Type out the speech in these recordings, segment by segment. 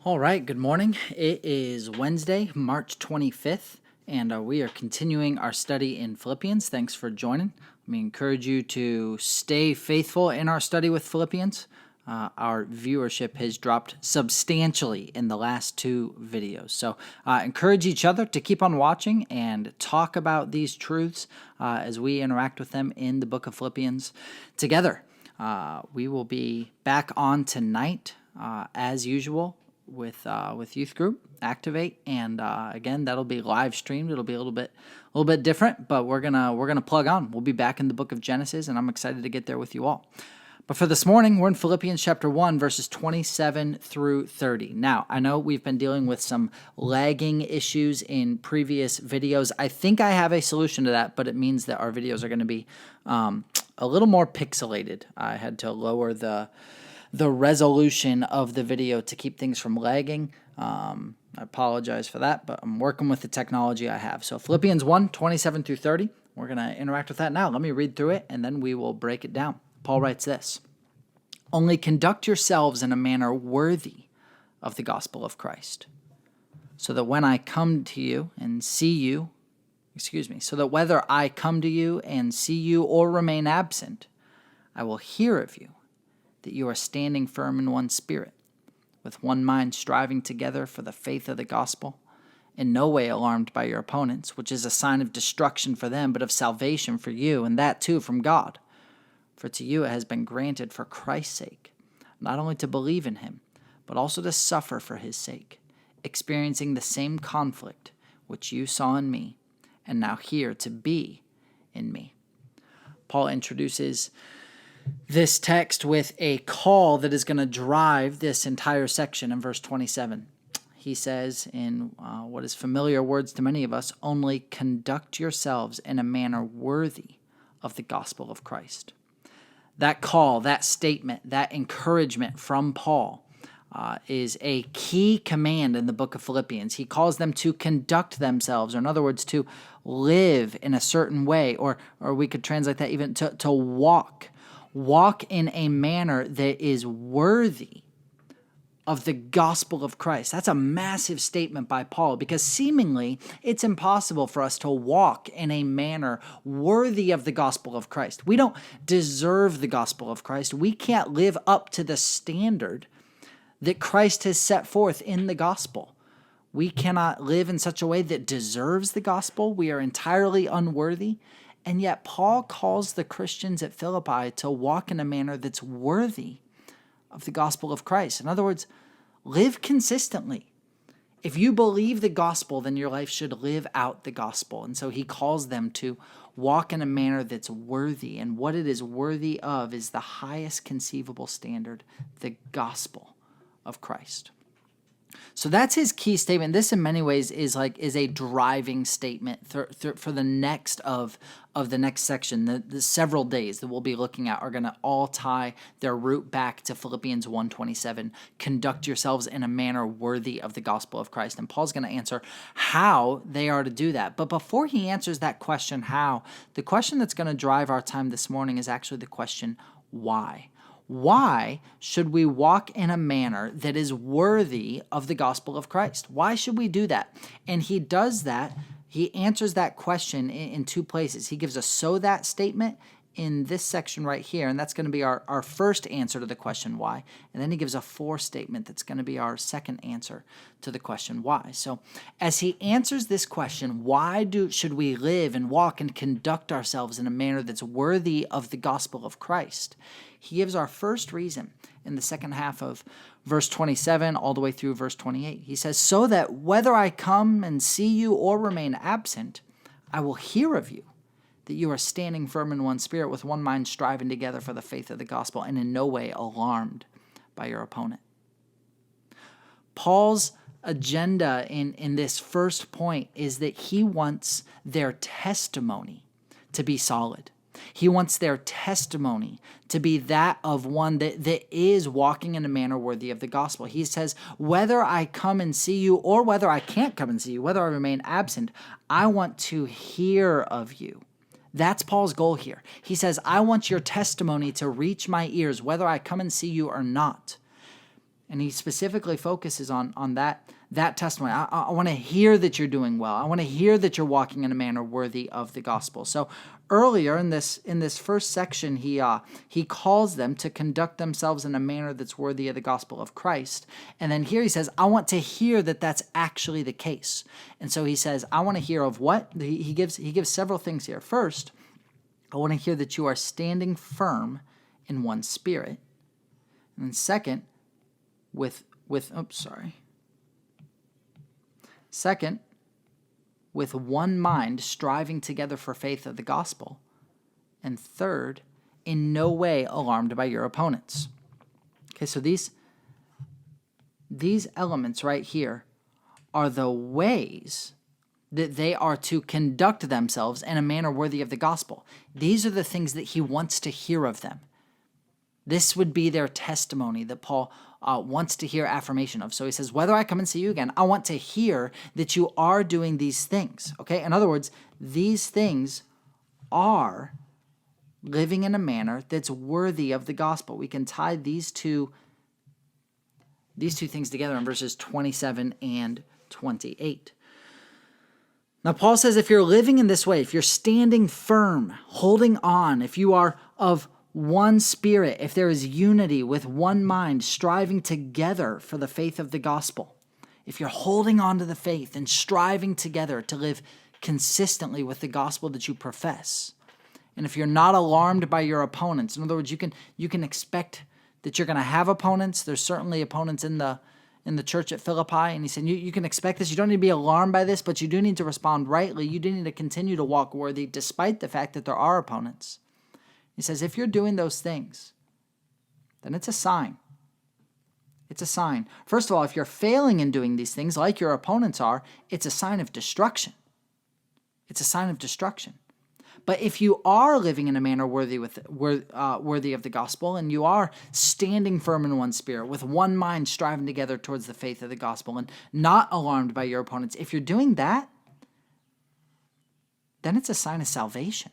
All right, good morning. It is Wednesday, March 25th, and we are continuing our study in Philippians. Thanks for joining. Let me encourage you to stay faithful in our study with Philippians. Our viewership has dropped substantially in the last two videos. So encourage each other to keep on watching and talk about these truths as we interact with them in the book of Philippians together. We will be back on tonight as usual with youth group activate, and again, that'll be live streamed. It'll be a little bit different, but we're gonna plug on. We'll be back in the book of Genesis, and I'm excited to get there with you all. But for this morning, we're in Philippians chapter 1, verses 27 through 30. Now, I know we've been dealing with some lagging issues in previous videos. I think I have a solution to that, but it means that our videos are going to be a little more pixelated. I had to lower the resolution of the video to keep things from lagging. I apologize for that, but I'm working with the technology I have. So Philippians 1, 27 through 30, we're going to interact with that now. Let me read through it, and then we will break it down. Paul writes this: "Only conduct yourselves in a manner worthy of the gospel of Christ, so that when I come to you and see you, so that whether I come to you and see you or remain absent, I will hear of you, that you are standing firm in one spirit, with one mind striving together for the faith of the gospel, in no way alarmed by your opponents, which is a sign of destruction for them, but of salvation for you, and that too from God. For to you it has been granted for Christ's sake, not only to believe in him, but also to suffer for his sake, experiencing the same conflict which you saw in me, and now hear to be in me." Paul introduces this text with a call that is going to drive this entire section in verse 27. He says in what is familiar words to many of us, "Only conduct yourselves in a manner worthy of the gospel of Christ." That call, that statement, that encouragement from Paul is a key command in the book of Philippians. He calls them to conduct themselves, or in other words, to live in a certain way, or we could translate that even to walk in a manner that is worthy of the gospel of Christ. That's a massive statement by Paul, because seemingly it's impossible for us to walk in a manner worthy of the gospel of Christ. We don't deserve the gospel of Christ. We can't live up to the standard that Christ has set forth in the gospel. We cannot live in such a way that deserves the gospel. We are entirely unworthy. And yet Paul calls the Christians at Philippi to walk in a manner that's worthy of the gospel of Christ. In other words, live consistently. If you believe the gospel, then your life should live out the gospel. And so he calls them to walk in a manner that's worthy. And what it is worthy of is the highest conceivable standard, the gospel of Christ. So that's his key statement. This in many ways is a driving statement for the next of the next section. The several days that we'll be looking at are going to all tie their root back to Philippians 1:27. Conduct yourselves in a manner worthy of the gospel of Christ. And Paul's going to answer how they are to do that. But before he answers that question, how, the question that's going to drive our time this morning is actually the question, why? Why should we walk in a manner that is worthy of the gospel of Christ? Why should we do that? And he does that. He answers that question in two places. He gives a "so that" statement in this section right here, and that's going to be our first answer to the question why. And then he gives a "for" statement that's going to be our second answer to the question why. So as he answers this question, why should we live and walk and conduct ourselves in a manner that's worthy of the gospel of Christ? He gives our first reason in the second half of verse 27 all the way through verse 28. He says, "So that whether I come and see you or remain absent, I will hear of you, that you are standing firm in one spirit, with one mind striving together for the faith of the gospel, and in no way alarmed by your opponent." Paul's agenda in this first point is that he wants their testimony to be solid. He wants their testimony to be that of one that is walking in a manner worthy of the gospel. He says, whether I come and see you or whether I can't come and see you, whether I remain absent, I want to hear of you. That's Paul's goal here. He says, I want your testimony to reach my ears, whether I come and see you or not. And he specifically focuses on that testimony. I want to hear that you're doing well. I want to hear that you're walking in a manner worthy of the gospel. So earlier in this first section, he calls them to conduct themselves in a manner that's worthy of the gospel of Christ. And then here he says, I want to hear that that's actually the case. And so he says, I want to hear of what? He gives several things here. First, I want to hear that you are standing firm in one spirit. And then second, Second, with one mind, striving together for faith of the gospel. And third, in no way alarmed by your opponents. Okay, so these elements right here are the ways that they are to conduct themselves in a manner worthy of the gospel. These are the things that he wants to hear of them. This would be their testimony that Paul wants to hear affirmation of. So he says, whether I come and see you again, I want to hear that you are doing these things. Okay? In other words, these things are living in a manner that's worthy of the gospel. We can tie these two things together in verses 27 and 28. Now, Paul says if you're living in this way, if you're standing firm, holding on, if you are of one spirit, if there is unity with one mind, striving together for the faith of the gospel, if you're holding on to the faith and striving together to live consistently with the gospel that you profess, and if you're not alarmed by your opponents, in other words, you can expect that you're going to have opponents. There's certainly opponents in the church at Philippi, and he said you can expect this. You don't need to be alarmed by this, but you do need to respond rightly. You do need to continue to walk worthy despite the fact that there are opponents. He says, if you're doing those things, then it's a sign. It's a sign. First of all, if you're failing in doing these things like your opponents are, it's a sign of destruction. It's a sign of destruction. But if you are living in a manner worthy of the gospel, and you are standing firm in one spirit, with one mind striving together towards the faith of the gospel, and not alarmed by your opponents, if you're doing that, then it's a sign of salvation.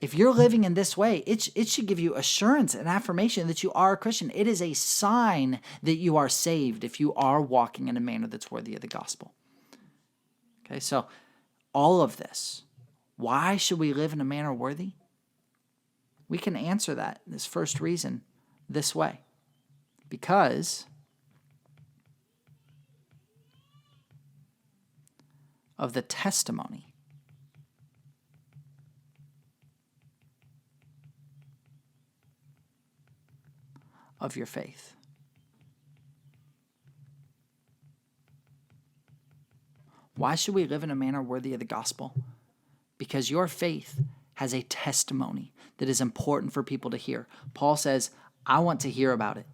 If you're living in this way, it should give you assurance and affirmation that you are a Christian. It is a sign that you are saved if you are walking in a manner that's worthy of the gospel. Okay, so all of this, why should we live in a manner worthy? We can answer that, this first reason, this way. Because of the testimony of your faith. Why should we live in a manner worthy of the gospel? Because your faith has a testimony that is important for people to hear. Paul says, I want to hear about it.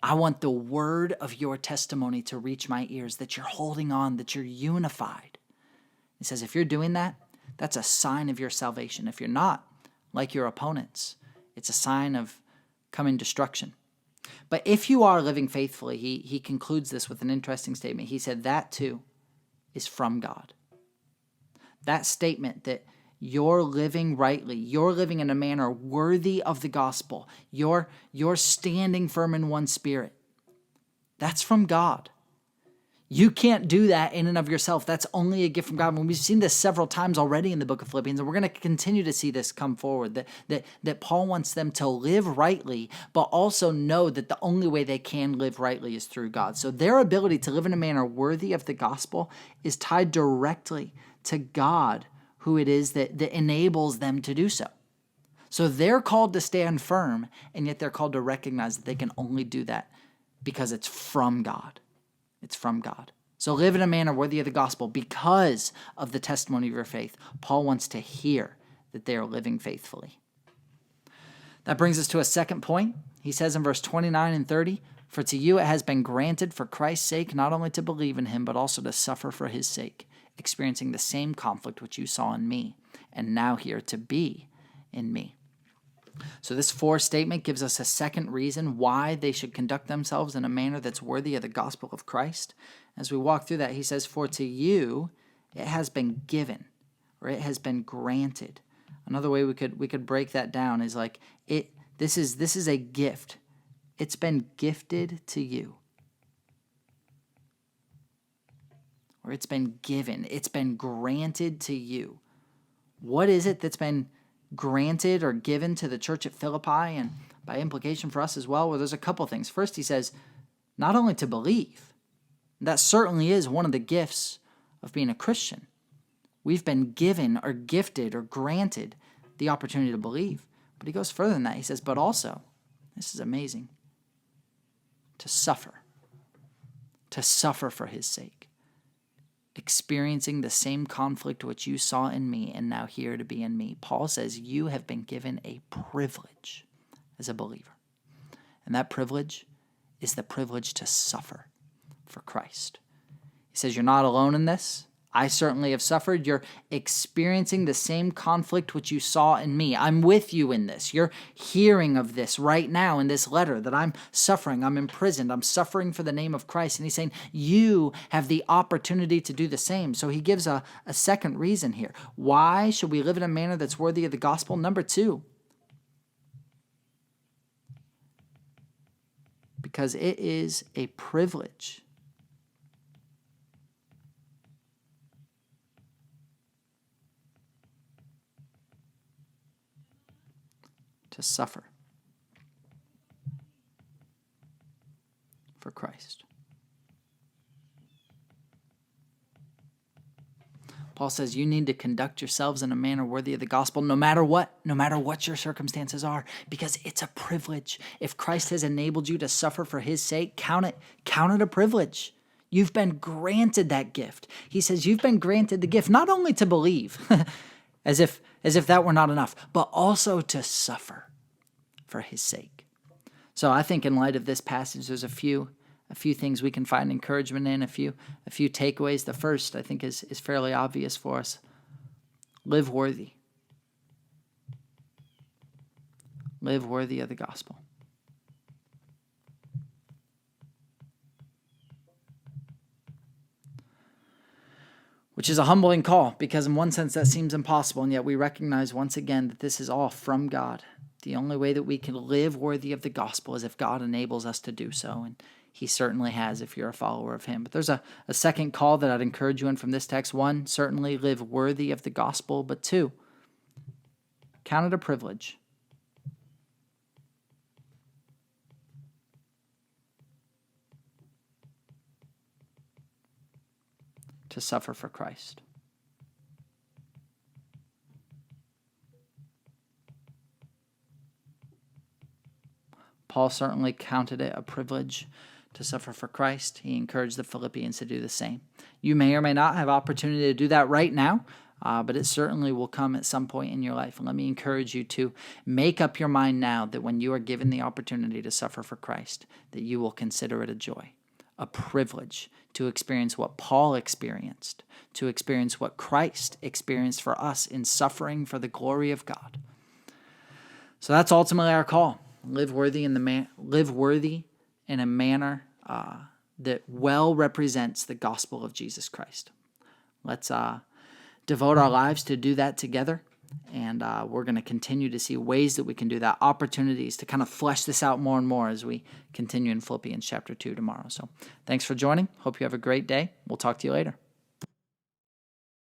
I want the word of your testimony to reach my ears, that you're holding on, that you're unified. He says, if you're doing that, that's a sign of your salvation. If you're not, like your opponents, it's a sign of coming destruction. But if you are living faithfully, he concludes this with an interesting statement. He said that too is from God. That statement that you're living rightly, you're living in a manner worthy of the gospel, you're standing firm in one spirit, that's from God. You can't do that in and of yourself. That's only a gift from God. And we've seen this several times already in the book of Philippians, and we're going to continue to see this come forward, that Paul wants them to live rightly, but also know that the only way they can live rightly is through God. So their ability to live in a manner worthy of the gospel is tied directly to God, who it is that enables them to do so. So they're called to stand firm, and yet they're called to recognize that they can only do that because it's from God. It's from God. So live in a manner worthy of the gospel because of the testimony of your faith. Paul wants to hear that they are living faithfully. That brings us to a second point. He says in verse 29 and 30, for to you it has been granted for Christ's sake not only to believe in him, but also to suffer for his sake, experiencing the same conflict which you saw in me, and now here to be in me. So this fourth statement gives us a second reason why they should conduct themselves in a manner that's worthy of the gospel of Christ. As we walk through that, he says, for to you it has been given, or it has been granted. Another way we could break that down is like this is a gift. It's been gifted to you. Or it's been given. It's been granted to you. What is it that's been granted or given to the church at Philippi, and by implication for us as well? Well, there's a couple things. First, he says, not only to believe. That certainly is one of the gifts of being a Christian. We've been given or gifted or granted the opportunity to believe. But he goes further than that. He says, but also, this is amazing, to suffer for his sake, experiencing the same conflict which you saw in me and now here to be in me. Paul says you have been given a privilege as a believer. And that privilege is the privilege to suffer for Christ. He says you're not alone in this. I certainly have suffered. You're experiencing the same conflict which you saw in me. I'm with you in this. You're hearing of this right now in this letter, that I'm suffering. I'm imprisoned. I'm suffering for the name of Christ. And he's saying you have the opportunity to do the same. So he gives a second reason here. Why should we live in a manner that's worthy of the gospel? Number 2, because it is a privilege to suffer for Christ. Paul says you need to conduct yourselves in a manner worthy of the gospel, no matter what your circumstances are, because it's a privilege. If Christ has enabled you to suffer for his sake, count it a privilege. You've been granted that gift. He says you've been granted the gift not only to believe, as if that were not enough, but also to suffer for his sake. So I think in light of this passage, there's a few things we can find encouragement in, a few takeaways. The first, I think, is fairly obvious for us. Live worthy. Live worthy of the gospel. Which is a humbling call, because in one sense that seems impossible, and yet we recognize once again that this is all from God. The only way that we can live worthy of the gospel is if God enables us to do so, and he certainly has if you're a follower of him. But there's a second call that I'd encourage you in from this text. 1, certainly live worthy of the gospel, but 2, count it a privilege to suffer for Christ. Paul certainly counted it a privilege to suffer for Christ. He encouraged the Philippians to do the same. You may or may not have opportunity to do that right now, but it certainly will come at some point in your life. And let me encourage you to make up your mind now that when you are given the opportunity to suffer for Christ, that you will consider it a joy, a privilege to experience what Paul experienced, to experience what Christ experienced for us in suffering for the glory of God. So that's ultimately our call. Live worthy in a manner that well represents the gospel of Jesus Christ. Let's devote our lives to do that together, and we're going to continue to see ways that we can do that, opportunities to kind of flesh this out more and more as we continue in Philippians chapter 2 tomorrow. So thanks for joining. Hope you have a great day. We'll talk to you later.